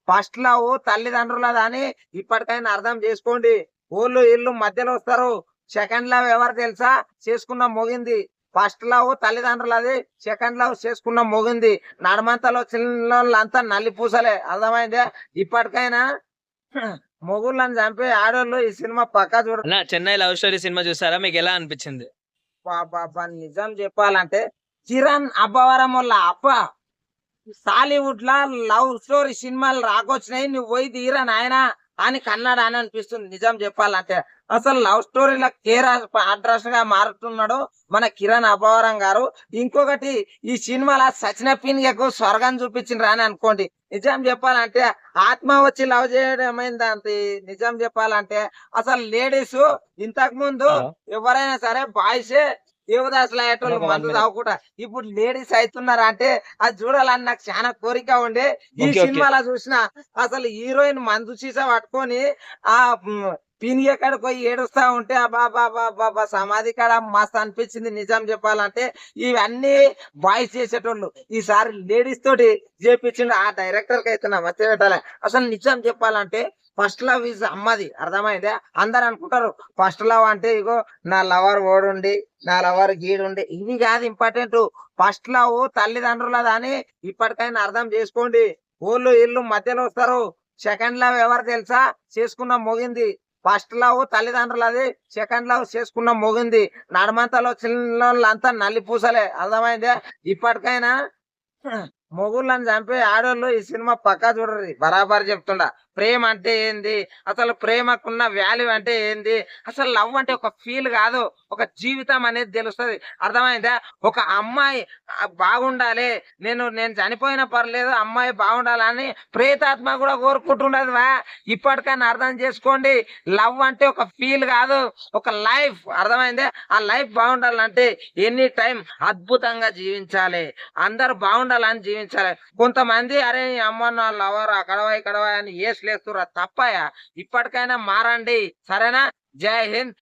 First love తల్లిదండ్రులదని ఇప్పటికైనా అర్థం చేసుకోండి. ఓళ్ళు ఈళ్ళు మధ్యలో వస్తారు. సెకండ్ లవ్ ఎవరు తెలుసా? చేసుకున్న మొగింది. ఫస్ట్ లవ్ తల్లిదండ్రులది. సెకండ్ లవ్ చేసుకున్న మొగింది. నడమంతలో చిన్నోళ్ళంతా నల్లి పూసలే. అర్థమైందా? ఇప్పటికైనా మొగుళ్ళని చంపే ఆడోళ్ళు ఈ సినిమా పక్కా చూడ. అన్న చెన్నై లవ్ స్టోరీ సినిమా చూసారా? మీకు ఎలా అనిపించింది? నిజం చెప్పాలంటే కిరణ్ అబ్బవరం వల్ల టాలీవుడ్ లా లవ్ స్టోరీ సినిమాలు రాకొచ్చినాయి, నువ్వు పోయి తీరా నాయనా అని కన్నాడు అని అనిపిస్తుంది. నిజం చెప్పాలంటే అసలు లవ్ స్టోరీల అడ్రస్ గా మారుతున్నాడు మన కిరణ్ అబ్బవరం గారు. ఇంకొకటి ఈ సినిమాలో సచిన పిన్యకు స్వర్గం చూపించిండ్రు అని అనుకోండి. నిజం చెప్పాలంటే ఆత్మ వచ్చి లవ్ చేయడం ఏమైందంటే, నిజం చెప్పాలంటే అసలు లేడీస్ ఇంతకు ముందు ఎవరైనా సరే బాయ్సే దేవదాసులు అయ్యేటోళ్ళు మందు తాగకుండా, ఇప్పుడు లేడీస్ అవుతున్నారు అంటే అది చూడాలని నాకు చాలా కోరిక ఉండే. ఈ సినిమాలో చూసిన అసలు హీరోయిన్ మందు సీసా పట్టుకొని ఆ పినియ కాడికి పోయి ఏడుస్తా ఉంటే బాబా సమాధి కాడ మస్తు అనిపించింది. నిజం చెప్పాలంటే ఇవన్నీ బాయ్స్ చేసేటోళ్ళు ఈసారి లేడీస్ తోటి చేపించిండు. ఆ డైరెక్టర్ కి అయితే నా మధ్య పెట్టాలి. అసలు నిజం చెప్పాలంటే ఫస్ట్ లవ్ ఈజ్ అమ్మది. అర్థమైందే? అందరు అనుకుంటారు ఫస్ట్ లవ్ అంటే ఇగో నా లవర్ ఓడుండి, నా లవర్ గీడుండి, ఇవి కాదు ఇంపార్టెంట్. ఫస్ట్ లవ్ తల్లిదండ్రులదని ఇప్పటికైనా అర్థం చేసుకోండి. ఓళ్ళు ఇల్లు మధ్యలో వస్తారు. సెకండ్ లవ్ ఎవరు తెలుసా? చేసుకున్న మొగింది. ఫస్ట్ లవ్ తల్లిదండ్రులది. సెకండ్ లవ్ చేసుకున్న మొగింది. నడమంతలో చిన్నోళ్ళంతా నల్లి పూసలే. అర్థమైందే? ఇప్పటికైనా మొగుళ్ళని చంపే ఆడోళ్ళు ఈ సినిమా పక్కా చూడరు. బరాబర్ చెప్తుండా. ప్రేమ అంటే ఏంది, అసలు ప్రేమకున్న వాల్యూ అంటే ఏంది, అసలు లవ్ అంటే ఒక ఫీల్ కాదు, ఒక జీవితం అనేది తెలుస్తుంది. అర్థమైందా? ఒక అమ్మాయి బాగుండాలి, నేను చనిపోయినా పర్లేదు అమ్మాయి బాగుండాలని ప్రేతాత్మ కూడా కోరుకుంటుండదు. ఇప్పటికైనా అర్థం చేసుకోండి. లవ్ అంటే ఒక ఫీల్ కాదు, ఒక లైఫ్. అర్థమైందే? ఆ లైఫ్ బాగుండాలంటే ఎనీ టైం అద్భుతంగా జీవించాలి. అందరు బాగుండాలని జీవించాలి. కొంతమంది అరే అమ్మ నా లవర్ అక్కడవా ఇక్కడవా అని ఏసులేస్తురా, తప్పయా. ఇప్పటికైనా మారండి. సరేనా? జై హింద్.